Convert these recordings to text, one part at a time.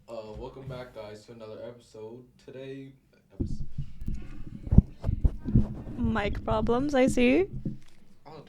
Welcome back, guys, to another episode. Episode Mic problems, I see. all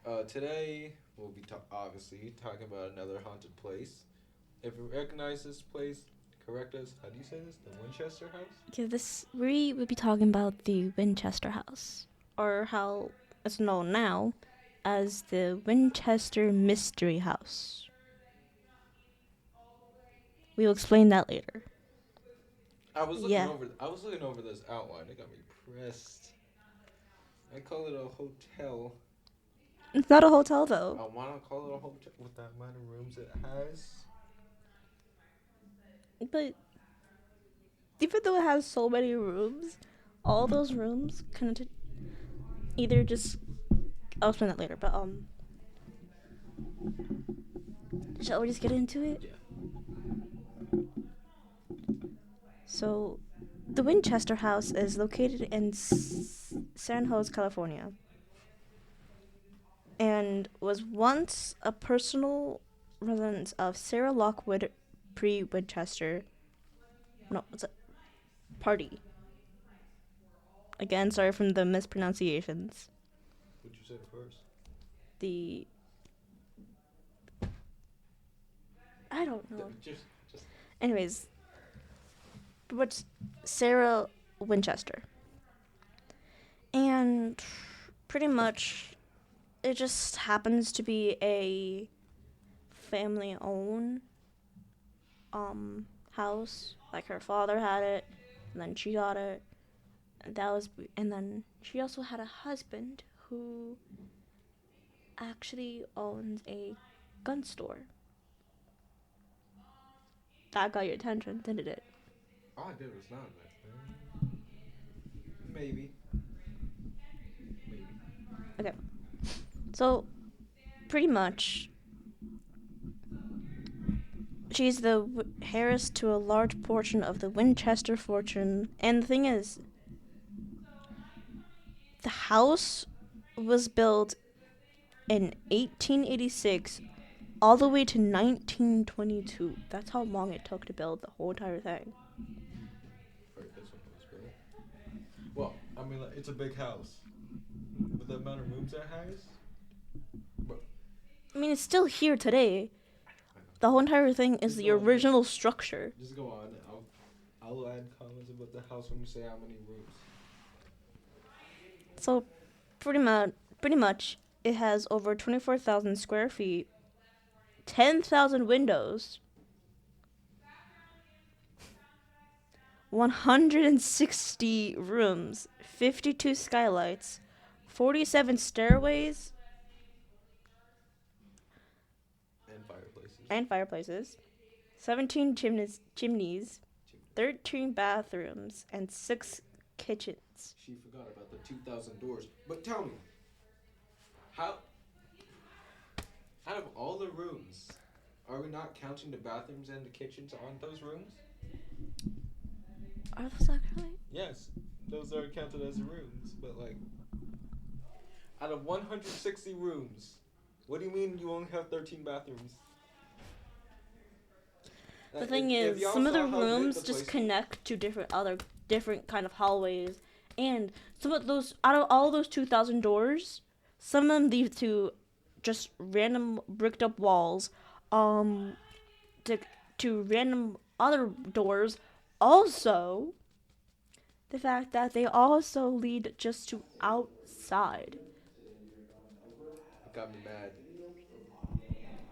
the time. Today we'll be obviously talking about another haunted place. If you recognize this place, correct us. How do you say this? The Winchester House. Yeah, this we would be talking about the Winchester House, or how it's known now as the Winchester Mystery House. We will explain that later. Yeah, I was looking over this outline. It got me pressed. I call it a hotel. it's not a hotel though. I want to call it a hotel with that amount of rooms it has. But even though it has so many rooms, all those rooms either just I'll explain that later. But shall we just get into it? Yeah. So, the Winchester House is located in San Jose, California, and was once a personal residence of Sarah Lockwood pre Winchester. No, it's a party. Again, sorry from the mispronunciations. What'd you say first? The I don't know. Just. Anyways, what's Sarah Winchester? And pretty much it just happens to be a family owned house. Like her father had it, and then she got it. And then she also had a husband who actually owns a gun store. That got your attention, didn't it? All I did was not that. Maybe. Maybe. Okay. So, pretty much, she's the heiress to a large portion of the Winchester fortune. And the thing is, the house was built in 1886 all the way to 1922. That's how long it took to build the whole entire thing. That's when it was built. Well, I mean, like, it's a big house. With the amount of rooms it has. But I mean, it's still here today. The whole entire thing is the original structure. just go on. I'll add comments about the house when you say how many rooms. So, pretty much, it has over 24,000 square feet, 10,000 windows, 160 rooms, 52 skylights, 47 stairways And fireplaces, 17 chimneys, 13 bathrooms, and 6 kitchens. She forgot about the 2,000 doors. But tell me, how, out of all the rooms, are we not counting the bathrooms and the kitchens on those rooms? Are those actually? Yes, those are counted as rooms. But, like, out of 160 rooms, what do you mean you only have 13 bathrooms? The thing is, some of the rooms just connect to different kind of hallways, and some of those out of all those 2,000 doors, some of them lead to just random bricked up walls, um, to random other doors. Also, the fact that they also lead just to outside. It got me mad.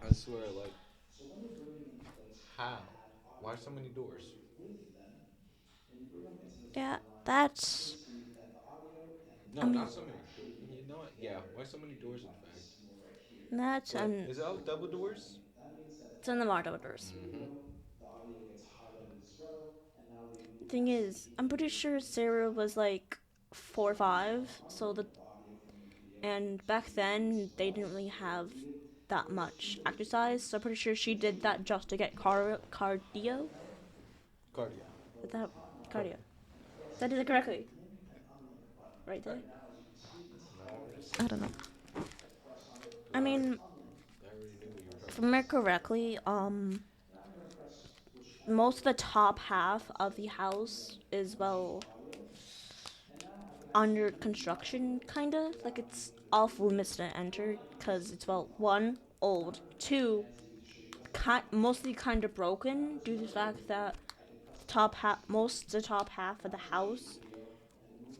I swear, like, how? Why so many doors? Yeah, that's. No, I mean, not so many. You know what? Yeah, why so many doors, in fact? that's Wait, is it all double doors? it's in the Mardo doors. Mm-hmm. Thing is, I'm pretty sure Sarah was like 4 or 5, and back then they didn't really have that much exercise, so I'm pretty sure she did that just to get cardio. Cardio. Did that cardio? That did it correctly, right there? I don't know. I mean, I already knew what you were if I talking remember correctly, most of the top half of the house is under construction, kind of like it's off limits to enter because it's one, old, two, mostly kind of broken due to the fact that most of the top half of the house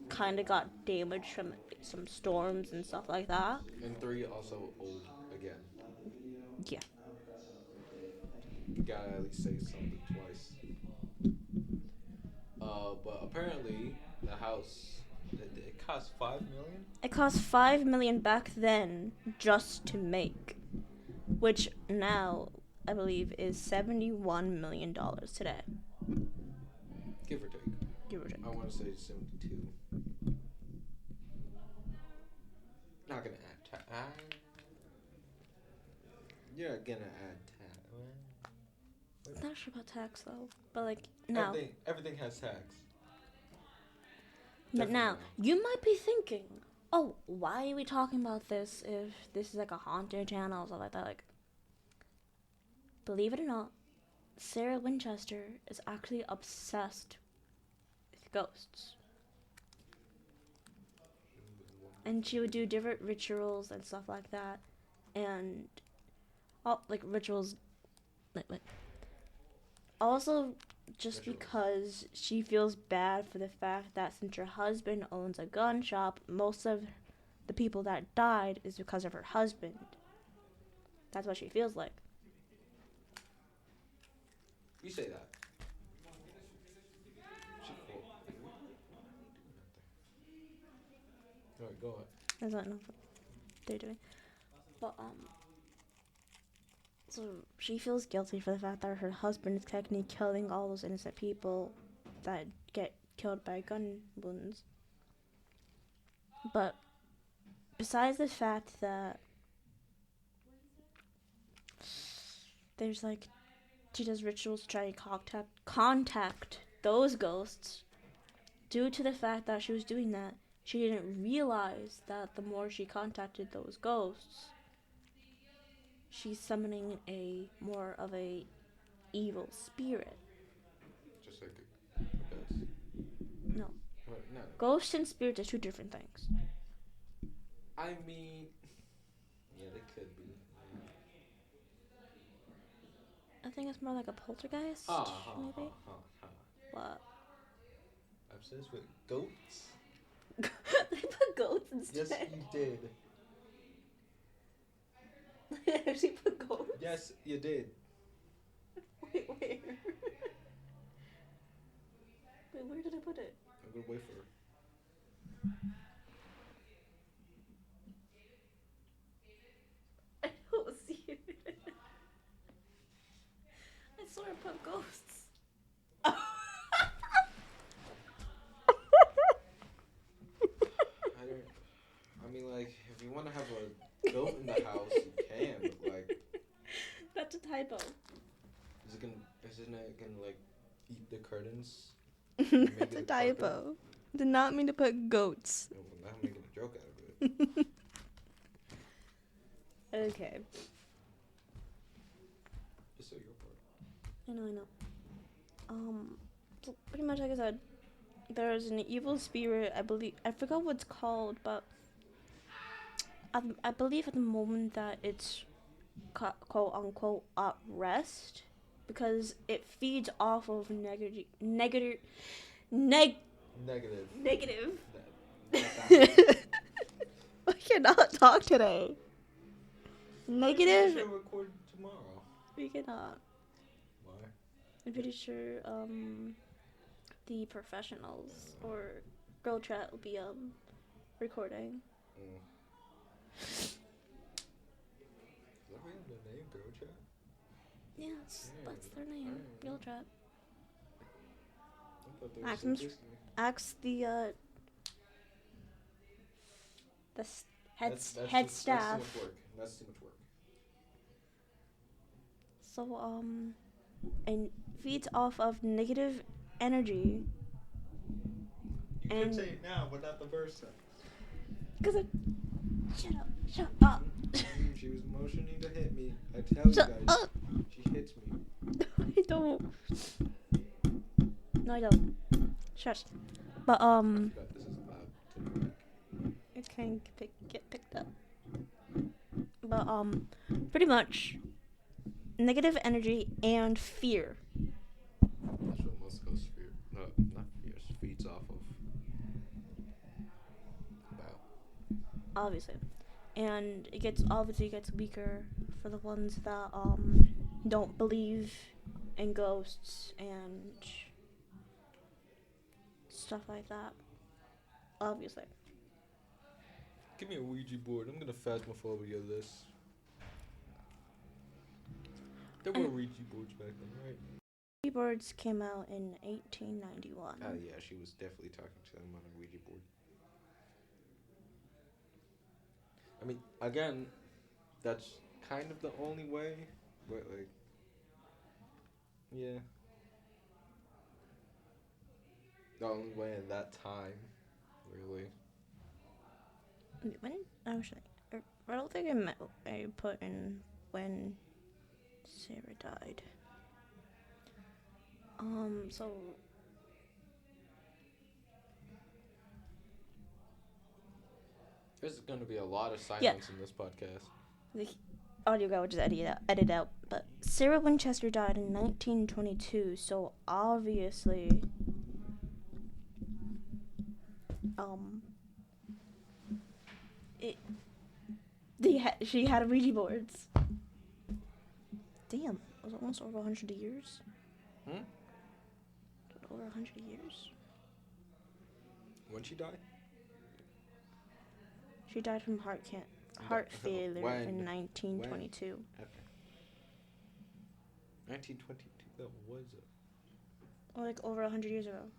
kind of got damaged from some storms and stuff like that. And 3 also old again. Yeah. You gotta at least say something twice. But apparently the house it cost $5 million. It cost $5 million back then just to make, which now I believe is $71 million today. Give or take. Give or take. I want to say 72. Not gonna add tax. You're gonna add tax. Not sure about tax though, but like now. Everything has tax. But Definitely now you might be thinking, oh, why are we talking about this if this is like a haunted channel or something like that? Like, believe it or not, Sarah Winchester is actually obsessed with ghosts. And she would do different rituals and stuff like that. And, like rituals, like also just because she feels bad for the fact that since her husband owns a gun shop, most of the people that died is because of her husband. That's what she feels like. You say that. Alright, go ahead. I don't know what they're doing. But, so she feels guilty for the fact that her husband is technically killing all those innocent people that get killed by gun wounds. But besides the fact that there's like, she does rituals to try to contact those ghosts, due to the fact that she was doing that, she didn't realize that the more she contacted those ghosts, she's summoning more of a evil spirit. Just like a ghost. No. What? No. Ghosts and spirits are two different things. I mean, yeah, they could be. I think it's more like a poltergeist, maybe. What? Obsessed with goats? They put goats instead. Yes, you did. They actually put goats? Yes, you did. Wait, where? Wait, where did I put it? I'm gonna wait for her. I don't see it. I swear I put ghosts. I mean, like, if you want to have a goat in the house, you can, but, like... That's a typo. Isn't it gonna, like, eat the curtains? That's a typo. Did not mean to put goats. No, I'm not making a joke out of it. Okay. Just say your part. I know. So pretty much like I said, there's an evil spirit, I believe, I forgot what it's called, but I believe at the moment that it's quote unquote at rest because it feeds off of negative. I cannot talk today. Negative. We should record tomorrow. We cannot. Why? I'm pretty sure the professionals or Girl Chat will be recording. Is that really the name, Girl Chat? Yes, that's their name. Girl Chat. I thought they were so Disney. Ask the head staff. That's too much work. That's too much work. So and feeds off of negative energy. You can say it now, but not the first time. Cause shut up. She was motioning to hit me. I tell you guys, she hits me. I don't. No, I don't. Shush. But This is loud. it can get picked up. But pretty much, negative energy and fear. That's what Moscow's fear. No, not fears. Feeds off of. About. Obviously, and it gets weaker for the ones that don't believe in ghosts and stuff like that. Obviously. Give me a Ouija board. I'm gonna phasmophobia this. There were Ouija boards back then, right? Ouija boards came out in 1891. Oh yeah, she was definitely talking to them on a Ouija board. I mean, again, that's kind of the only way, but like, yeah, the only way in that time, really. When I don't think I put in when Sarah died. So There's gonna be a lot of silence in this podcast. the audio guy would just edit out. But Sarah Winchester died in 1922, so obviously, she had Ouija boards. Damn, was it almost over 100 years? Over 100 years. When she died? She died from heart failure in 1922. Okay. 1922. That was it. Or like over 100 years ago.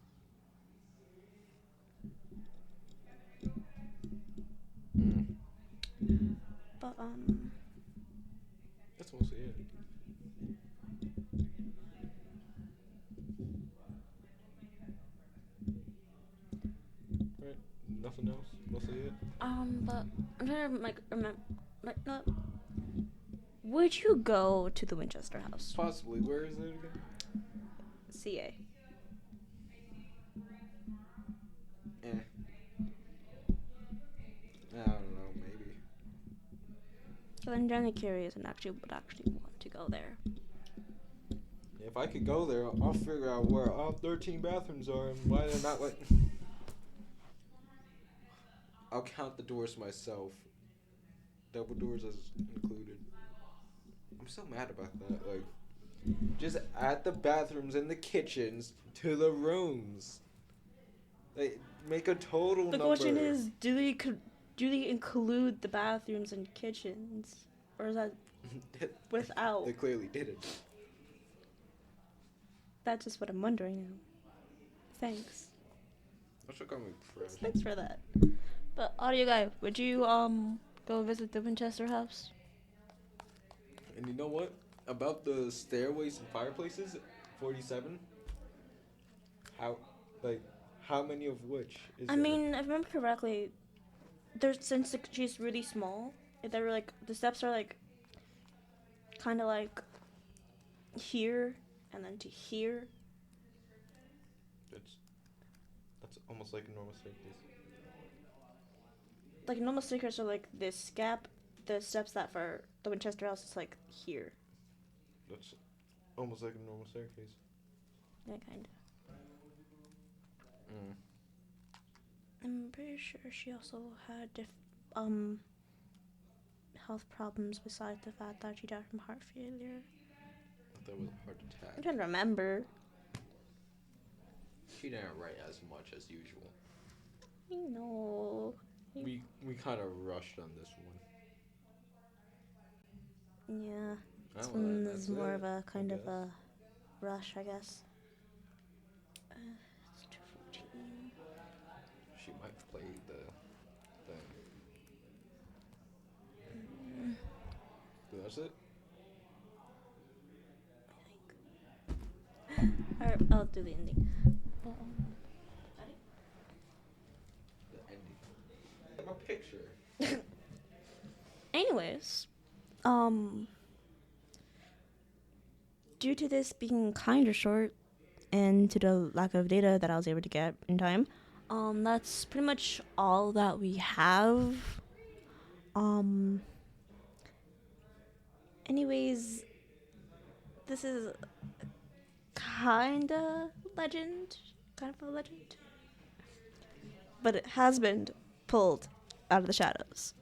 But that's mostly it. Right. Nothing else. Mostly it. but I'm trying to remember. No. Would you go to the Winchester House? Possibly. Where is it again? CA. I don't know. Maybe. So I'm generally curious and would actually want to go there. If I could go there, I'll figure out where all 13 bathrooms are and why they're not like. I'll count the doors myself. Double doors as included. I'm so mad about that. Like, just add the bathrooms and the kitchens to the rooms. Like, make a total number. The question is, do they include the bathrooms and kitchens, or is that without? They clearly didn't. That's just what I'm wondering now. Thanks. I should call me fresh. Thanks for that. But audio guy, would you go visit the Winchester House? And you know what? About the stairways and fireplaces, 47. How many of which is I mean, if I remember correctly, since she's really small, they were like the steps are like kind of like here and then to here. That's almost like a normal staircase. Like normal staircase are like this gap. The steps that for the Winchester House is like here. That's almost like a normal staircase. Yeah, kind of. Mm. I'm pretty sure she also had health problems besides the fact that she died from heart failure. That was a heart attack. I'm trying to remember. She didn't write as much as usual. I know. We kind of rushed on this one. Yeah. This Oh, one that's is more it, of a kind I of a rush, I guess. It's 2:14. She might play the thing. So that's it? Alright, I'll do the ending. The ending. I have a picture. Anyways, due to this being kind of short, and to the lack of data that I was able to get in time, that's pretty much all that we have. Anyways, this is kind of a legend, but it has been pulled out of the shadows.